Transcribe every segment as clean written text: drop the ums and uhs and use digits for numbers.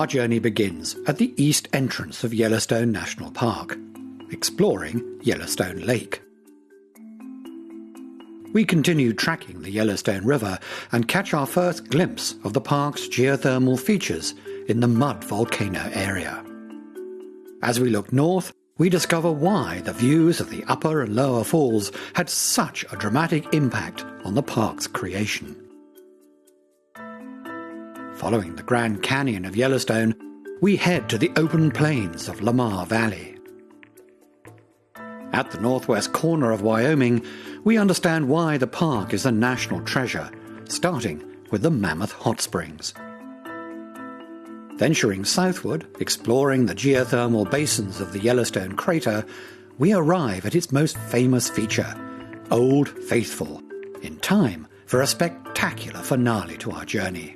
Our journey begins at the east entrance of Yellowstone National Park, exploring Yellowstone Lake. We continue tracking the Yellowstone River and catch our first glimpse of the park's geothermal features in the Mud Volcano area. As we look north, we discover why the views of the upper and lower falls had such a dramatic impact on the park's creation. Following the Grand Canyon of Yellowstone, we head to the open plains of Lamar Valley. At the northwest corner of Wyoming, we understand why the park is a national treasure, starting with the Mammoth Hot Springs. Venturing southward, exploring the geothermal basins of the Yellowstone crater, we arrive at its most famous feature, Old Faithful, in time for a spectacular finale to our journey.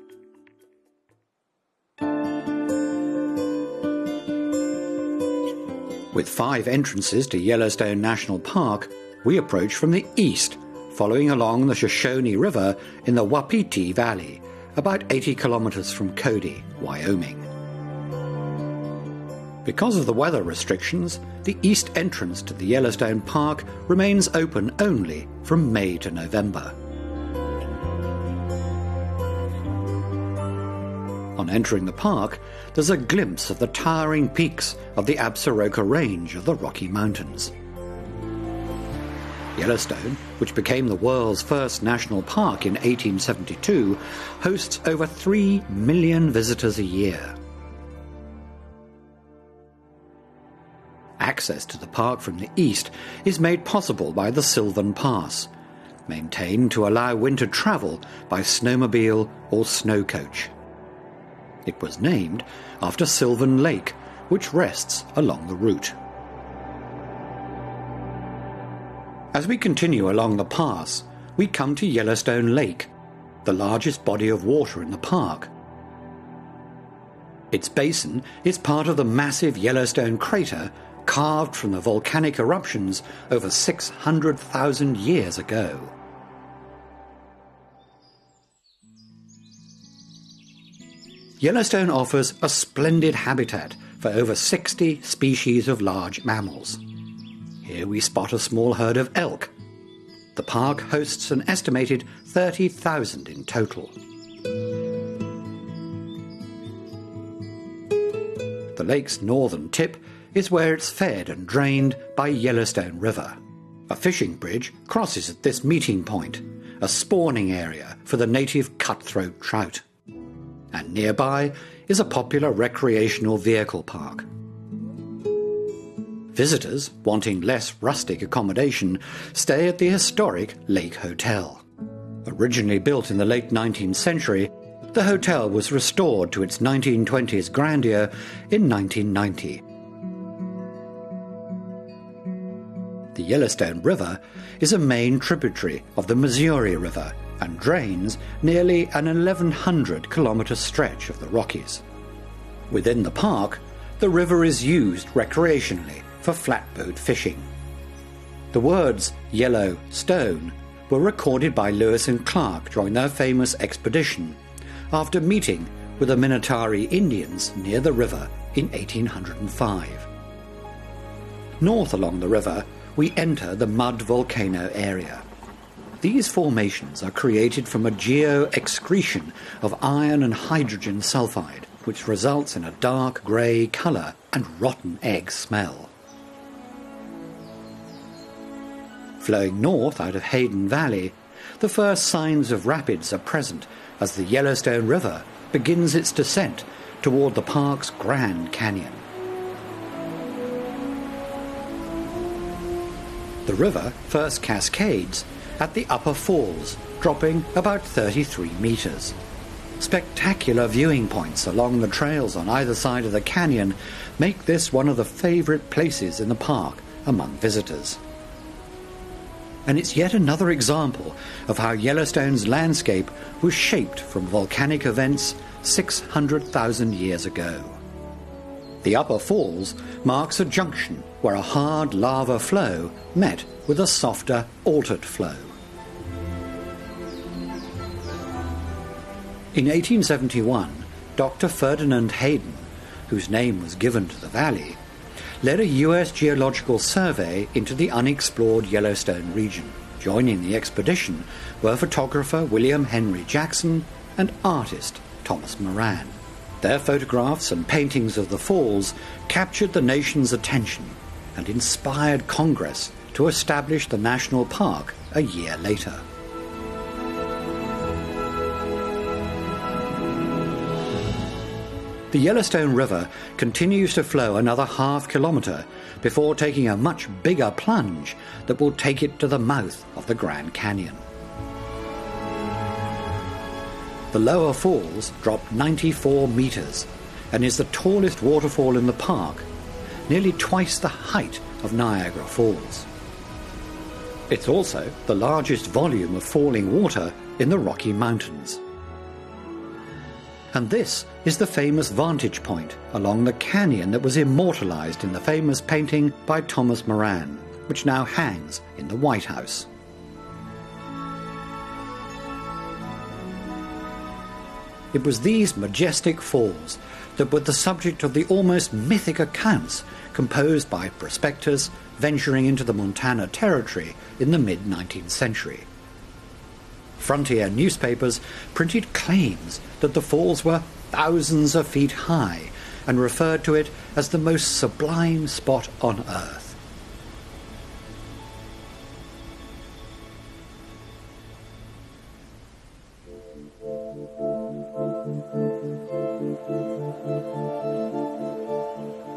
With 5 entrances to Yellowstone National Park, we approach from the east, following along the Shoshone River in the Wapiti Valley, about 80 kilometers from Cody, Wyoming. Because of the weather restrictions, the east entrance to the Yellowstone Park remains open only from May to November. On entering the park, there's a glimpse of the towering peaks of the Absaroka Range of the Rocky Mountains. Yellowstone, which became the world's first national park in 1872, hosts over 3 million visitors a year. Access to the park from the east is made possible by the Sylvan Pass, maintained to allow winter travel by snowmobile or snow coach. It was named after Sylvan Lake, which rests along the route. As we continue along the pass, we come to Yellowstone Lake, the largest body of water in the park. Its basin is part of the massive Yellowstone crater carved from the volcanic eruptions over 600,000 years ago. Yellowstone offers a splendid habitat for over 60 species of large mammals. Here we spot a small herd of elk. The park hosts an estimated 30,000 in total. The lake's northern tip is where it's fed and drained by Yellowstone River. A fishing bridge crosses at this meeting point, a spawning area for the native cutthroat trout. And nearby is a popular recreational vehicle park. Visitors wanting less rustic accommodation stay at the historic Lake Hotel. Originally built in the late 19th century, the hotel was restored to its 1920s grandeur in 1990. The Yellowstone River is a main tributary of the Missouri River and drains nearly an 1,100-kilometre stretch of the Rockies. Within the park, the river is used recreationally for flatboat fishing. The words Yellow Stone were recorded by Lewis and Clark during their famous expedition after meeting with the Minotari Indians near the river in 1805. North along the river, we enter the Mud Volcano area. These formations are created from a geo-excretion of iron and hydrogen sulfide, which results in a dark grey colour and rotten egg smell. Flowing north out of Hayden Valley, the first signs of rapids are present as the Yellowstone River begins its descent toward the park's Grand Canyon. The river first cascades at the upper falls, dropping about 33 meters. Spectacular viewing points along the trails on either side of the canyon make this one of the favorite places in the park among visitors. And it's yet another example of how Yellowstone's landscape was shaped from volcanic events 600,000 years ago. The upper falls marks a junction where a hard lava flow met with a softer, altered flow. In 1871, Dr. Ferdinand Hayden, whose name was given to the valley, led a U.S. geological survey into the unexplored Yellowstone region. Joining the expedition were photographer William Henry Jackson and artist Thomas Moran. Their photographs and paintings of the falls captured the nation's attention and inspired Congress to establish the national park a year later. The Yellowstone River continues to flow another half-kilometre before taking a much bigger plunge that will take it to the mouth of the Grand Canyon. The lower falls drop 94 metres and is the tallest waterfall in the park, nearly twice the height of Niagara Falls. It's also the largest volume of falling water in the Rocky Mountains. And this is the famous vantage point along the canyon that was immortalised in the famous painting by Thomas Moran, which now hangs in the White House. It was these majestic falls that were the subject of the almost mythic accounts composed by prospectors venturing into the Montana Territory in the mid-19th century. Frontier newspapers printed claims that the falls were thousands of feet high and referred to it as the most sublime spot on Earth.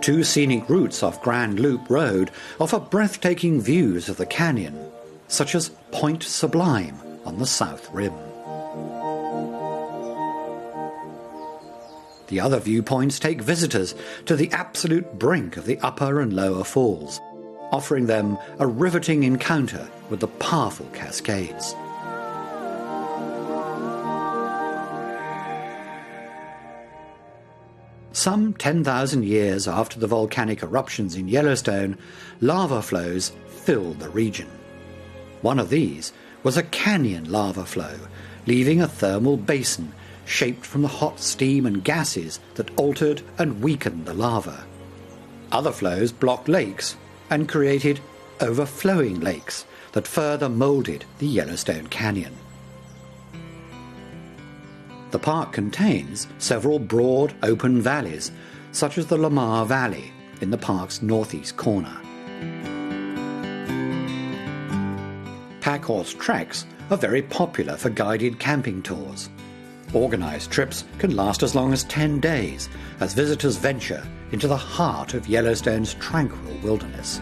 Two scenic routes off Grand Loop Road offer breathtaking views of the canyon, such as Point Sublime on the south rim. The other viewpoints take visitors to the absolute brink of the upper and lower falls, offering them a riveting encounter with the powerful cascades. Some 10,000 years after the volcanic eruptions in Yellowstone, lava flows filled the region. One of these was a canyon lava flow, leaving a thermal basin shaped from the hot steam and gases that altered and weakened the lava. Other flows blocked lakes and created overflowing lakes that further moulded the Yellowstone Canyon. The park contains several broad, open valleys, such as the Lamar Valley in the park's northeast corner. Packhorse treks are very popular for guided camping tours. Organised trips can last as long as 10 days as visitors venture into the heart of Yellowstone's tranquil wilderness.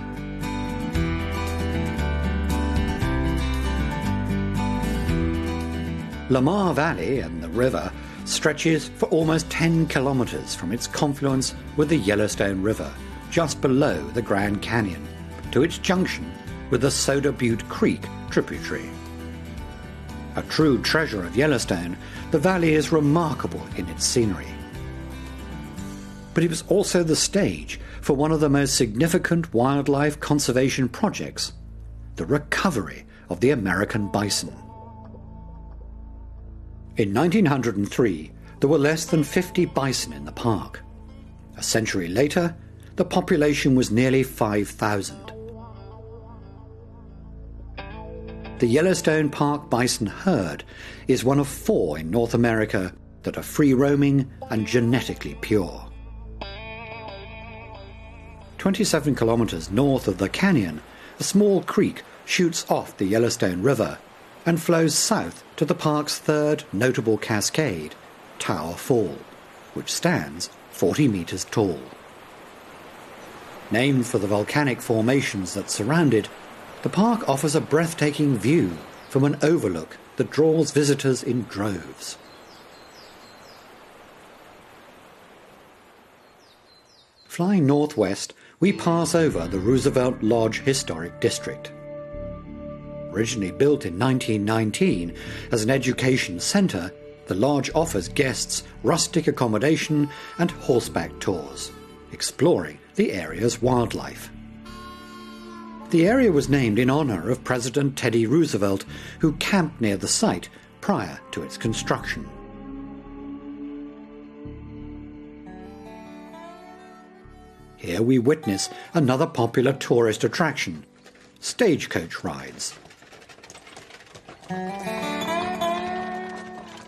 Lamar Valley and the river stretches for almost 10 kilometres from its confluence with the Yellowstone River, just below the Grand Canyon, to its junction with the Soda Butte Creek tributary. A true treasure of Yellowstone, the valley is remarkable in its scenery. But it was also the stage for one of the most significant wildlife conservation projects, the recovery of the American bison. In 1903, there were less than 50 bison in the park. A century later, the population was nearly 5,000. The Yellowstone Park bison herd is one of 4 in North America that are free-roaming and genetically pure. 27 kilometers north of the canyon, a small creek shoots off the Yellowstone River and flows south to the park's third notable cascade, Tower Fall, which stands 40 meters tall. Named for the volcanic formations that surround it, the park offers a breathtaking view from an overlook that draws visitors in droves. Flying northwest, we pass over the Roosevelt Lodge Historic District. Originally built in 1919 as an education centre, the lodge offers guests rustic accommodation and horseback tours, exploring the area's wildlife. The area was named in honour of President Teddy Roosevelt, who camped near the site prior to its construction. Here we witness another popular tourist attraction, stagecoach rides.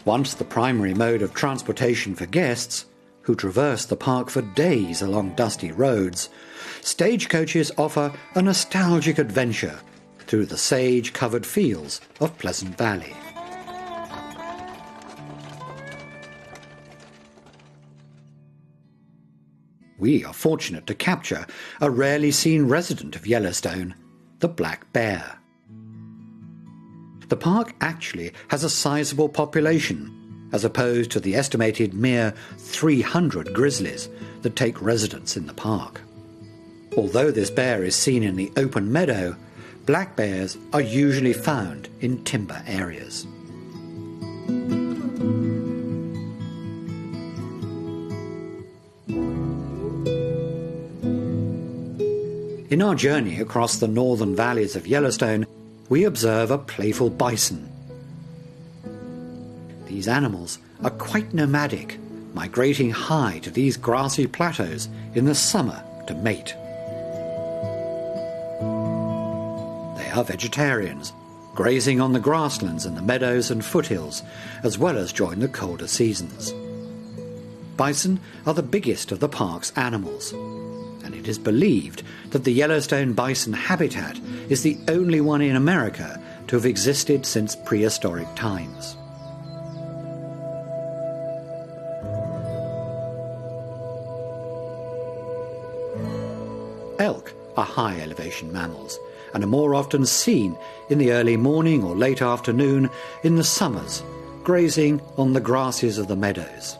Once the primary mode of transportation for guests, who traverse the park for days along dusty roads, stagecoaches offer a nostalgic adventure through the sage-covered fields of Pleasant Valley. We are fortunate to capture a rarely seen resident of Yellowstone, the black bear. The park actually has a sizable population, as opposed to the estimated mere 300 grizzlies that take residence in the park. Although this bear is seen in the open meadow, black bears are usually found in timber areas. In our journey across the northern valleys of Yellowstone, we observe a playful bison. These animals are quite nomadic, migrating high to these grassy plateaus in the summer to mate. They are vegetarians, grazing on the grasslands and the meadows and foothills, as well as during the colder seasons. Bison are the biggest of the park's animals, and it is believed that the Yellowstone bison habitat is the only one in America to have existed since prehistoric times. Elk are high-elevation mammals and are more often seen in the early morning or late afternoon in the summers, grazing on the grasses of the meadows.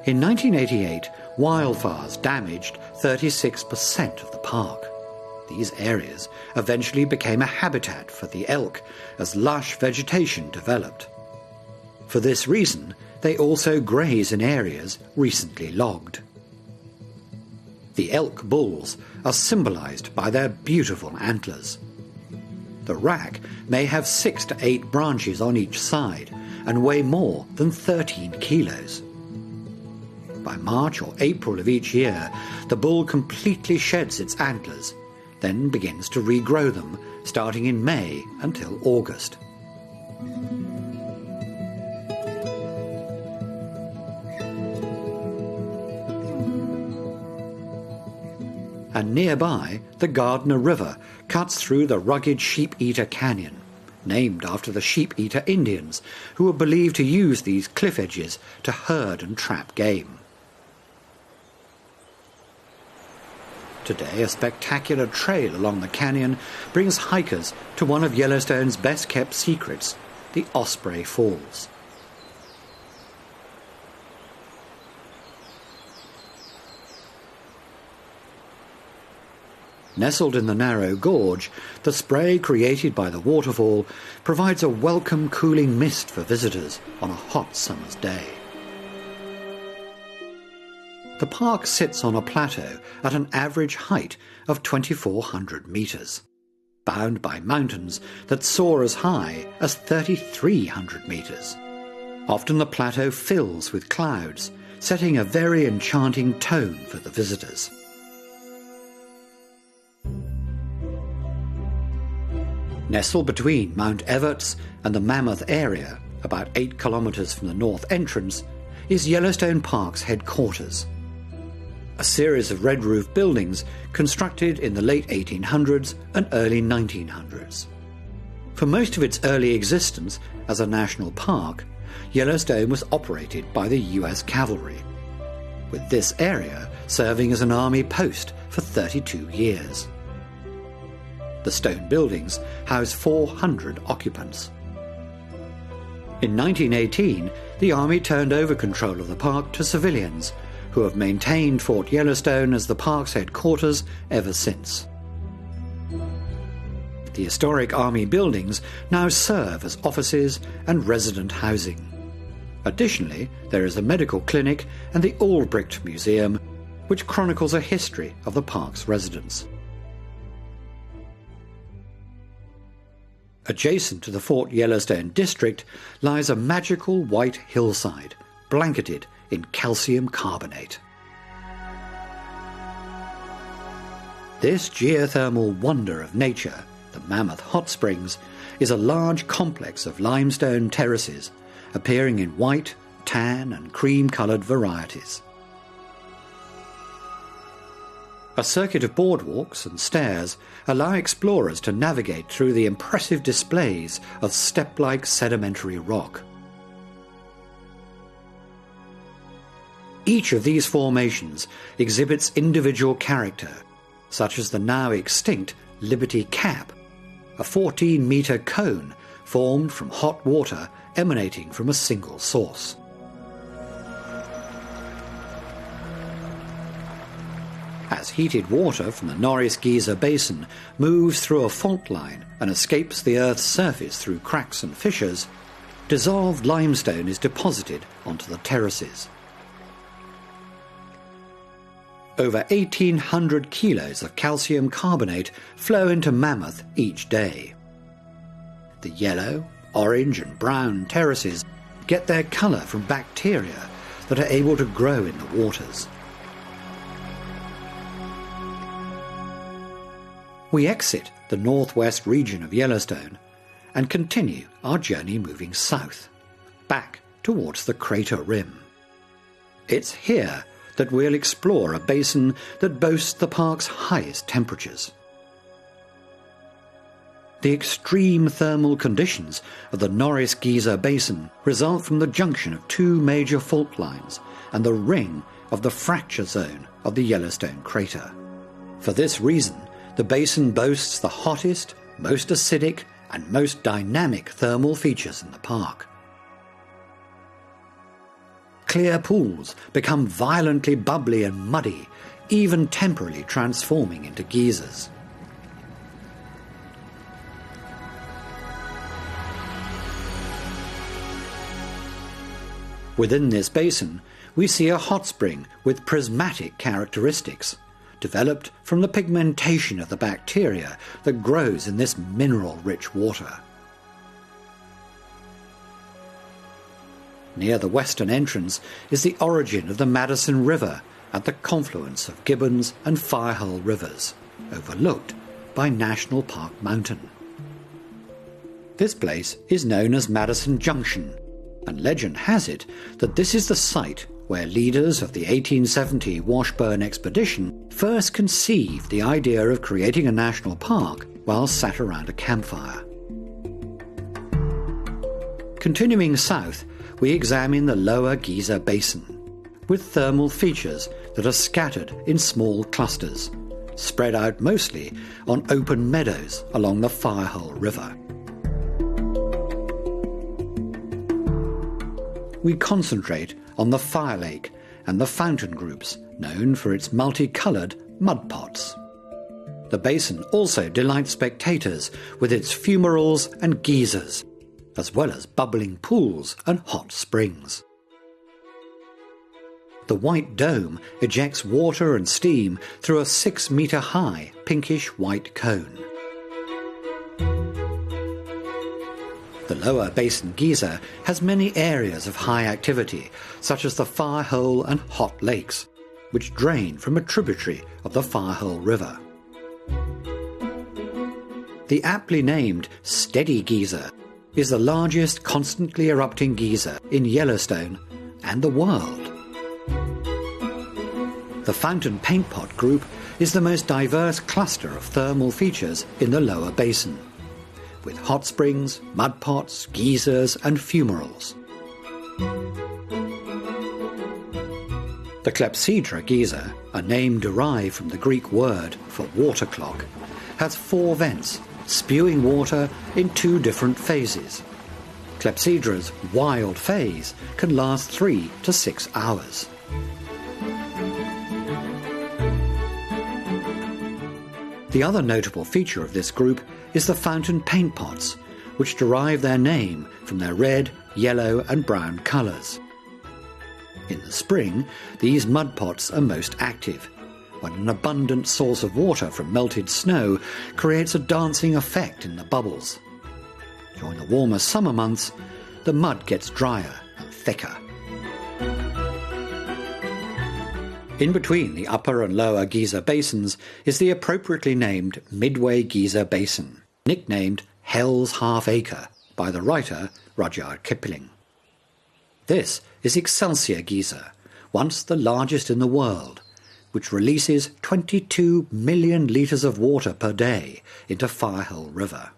In 1988, wildfires damaged 36% of the park. These areas eventually became a habitat for the elk as lush vegetation developed. For this reason, they also graze in areas recently logged. The elk bulls are symbolized by their beautiful antlers. The rack may have 6 to 8 branches on each side and weigh more than 13 kilos. By March or April of each year, the bull completely sheds its antlers, then begins to regrow them, starting in May until August. And nearby, the Gardner River cuts through the rugged Sheep-Eater Canyon, named after the Sheep-Eater Indians, who were believed to use these cliff edges to herd and trap game. Today, a spectacular trail along the canyon brings hikers to one of Yellowstone's best-kept secrets, the Osprey Falls. Nestled in the narrow gorge, the spray created by the waterfall provides a welcome cooling mist for visitors on a hot summer's day. The park sits on a plateau at an average height of 2,400 metres, bound by mountains that soar as high as 3,300 metres. Often the plateau fills with clouds, setting a very enchanting tone for the visitors. Nestled between Mount Everts and the Mammoth area, about 8 kilometres from the north entrance, is Yellowstone Park's headquarters. A series of red-roof buildings constructed in the late 1800s and early 1900s. For most of its early existence as a national park, Yellowstone was operated by the US Cavalry, with this area serving as an army post for 32 years. The stone buildings house 400 occupants. In 1918, the Army turned over control of the park to civilians, who have maintained Fort Yellowstone as the park's headquarters ever since. The historic Army buildings now serve as offices and resident housing. Additionally, there is a medical clinic and the Albrecht Museum, which chronicles a history of the park's residents. Adjacent to the Fort Yellowstone district lies a magical white hillside, blanketed in calcium carbonate. This geothermal wonder of nature, the Mammoth Hot Springs, is a large complex of limestone terraces appearing in white, tan and cream-coloured varieties. A circuit of boardwalks and stairs allow explorers to navigate through the impressive displays of step-like sedimentary rock. Each of these formations exhibits individual character, such as the now extinct Liberty Cap, a 14-metre cone formed from hot water emanating from a single source. As heated water from the Norris-Geyser Basin moves through a fault line and escapes the Earth's surface through cracks and fissures, dissolved limestone is deposited onto the terraces. Over 1,800 kilos of calcium carbonate flow into Mammoth each day. The yellow, orange and brown terraces get their colour from bacteria that are able to grow in the waters. We exit the northwest region of Yellowstone and continue our journey moving south, back towards the crater rim. It's here that we'll explore a basin that boasts the park's highest temperatures. The extreme thermal conditions of the Norris-Geyser Basin result from the junction of two major fault lines and the ring of the fracture zone of the Yellowstone crater. For this reason, the basin boasts the hottest, most acidic and most dynamic thermal features in the park. Clear pools become violently bubbly and muddy, even temporarily transforming into geysers. Within this basin, we see a hot spring with prismatic characteristics, developed from the pigmentation of the bacteria that grows in this mineral-rich water. Near the western entrance is the origin of the Madison River at the confluence of Gibbons and Firehole rivers, overlooked by National Park Mountain. This place is known as Madison Junction, and legend has it that this is the site where leaders of the 1870 Washburn expedition first conceived the idea of creating a national park while sat around a campfire. Continuing south, we examine the lower Geyser Basin, with thermal features that are scattered in small clusters, spread out mostly on open meadows along the Firehole River. We concentrate on the Fire Lake and the fountain groups, known for its multicoloured mud pots. The basin also delights spectators with its fumaroles and geysers, as well as bubbling pools and hot springs. The White Dome ejects water and steam through a 6-metre-high pinkish-white cone. The lower basin geyser has many areas of high activity, such as the Firehole and Hot Lakes, which drain from a tributary of the Firehole River. The aptly named Steady Geyser is the largest constantly erupting geyser in Yellowstone and the world. The Fountain Paint Pot group is the most diverse cluster of thermal features in the lower basin, with hot springs, mud pots, geysers and fumaroles. The Clepsydra geyser, a name derived from the Greek word for water clock, has 4 vents, spewing water in 2 different phases. Clepsydra's wild phase can last 3 to 6 hours. The other notable feature of this group is the fountain paint pots, which derive their name from their red, yellow and brown colours. In the spring, these mud pots are most active, when an abundant source of water from melted snow creates a dancing effect in the bubbles. During the warmer summer months, the mud gets drier and thicker. In between the upper and lower Giza basins is the appropriately named Midway Giza Basin, nicknamed Hell's Half Acre by the writer Rudyard Kipling. This is Excelsior Giza, once the largest in the world, which releases 22 million litres of water per day into Firehole River.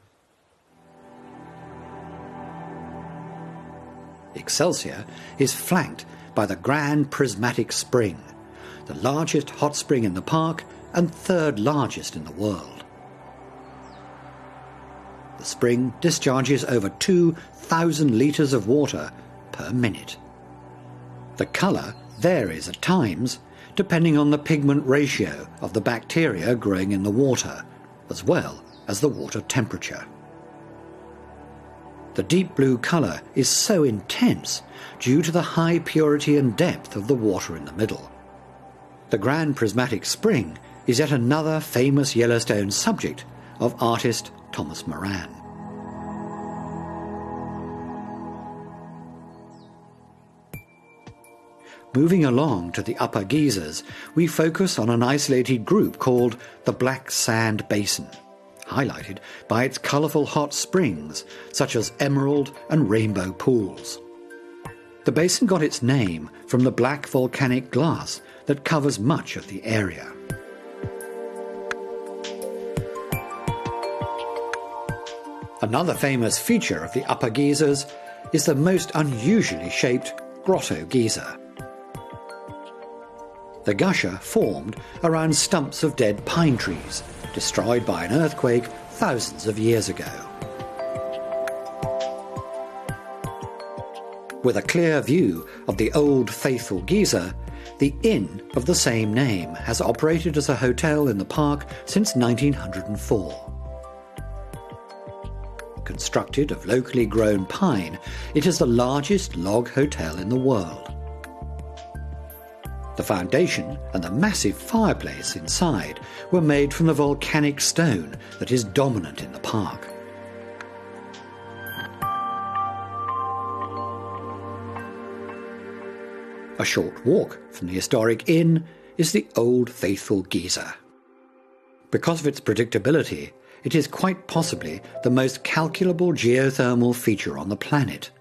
Excelsior is flanked by the Grand Prismatic Spring, the largest hot spring in the park and third largest in the world. The spring discharges over 2,000 litres of water per minute. The colour varies at times depending on the pigment ratio of the bacteria growing in the water, as well as the water temperature. The deep blue colour is so intense due to the high purity and depth of the water in the middle. The Grand Prismatic Spring is yet another famous Yellowstone subject of artist Thomas Moran. Moving along to the Upper Gizas, we focus on an isolated group called the Black Sand Basin, highlighted by its colourful hot springs such as emerald and rainbow pools. The basin got its name from the black volcanic glass that covers much of the area. Another famous feature of the Upper Gizas is the most unusually shaped Grotto Giza. The gusher formed around stumps of dead pine trees, destroyed by an earthquake thousands of years ago. With a clear view of the old faithful Giza, the inn of the same name has operated as a hotel in the park since 1904. Constructed of locally grown pine, it is the largest log hotel in the world. The foundation and the massive fireplace inside were made from the volcanic stone that is dominant in the park. A short walk from the historic inn is the Old Faithful Giza. Because of its predictability, it is quite possibly the most calculable geothermal feature on the planet.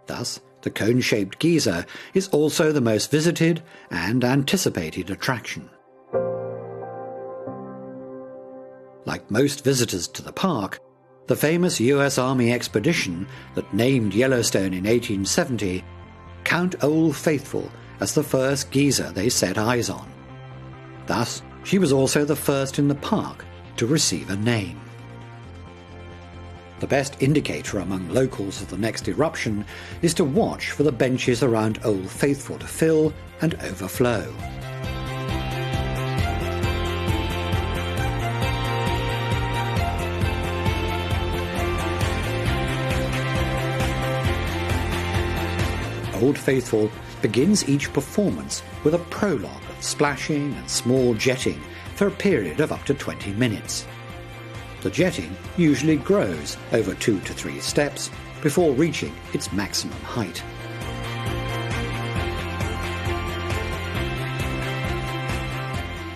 Thus, the cone-shaped Giza is also the most visited and anticipated attraction. Like most visitors to the park, the famous US Army expedition that named Yellowstone in 1870 count Old Faithful as the first Giza they set eyes on. Thus, she was also the first in the park to receive a name. The best indicator among locals of the next eruption is to watch for the benches around Old Faithful to fill and overflow. Old Faithful begins each performance with a prologue of splashing and small jetting for a period of up to 20 minutes. The jetting usually grows over 2 to 3 steps before reaching its maximum height.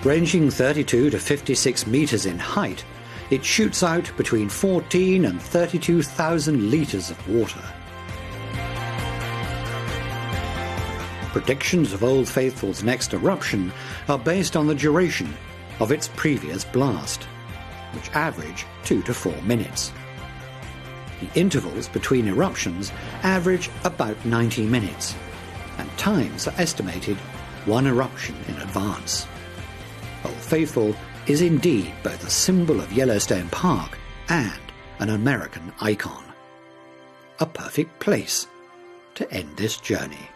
Ranging 32 to 56 meters in height, it shoots out between 14 and 32,000 liters of water. Predictions of Old Faithful's next eruption are based on the duration of its previous blast, which average 2 to 4 minutes. The intervals between eruptions average about 90 minutes, and times are estimated 1 eruption in advance. Old Faithful is indeed both a symbol of Yellowstone Park and an American icon. A perfect place to end this journey.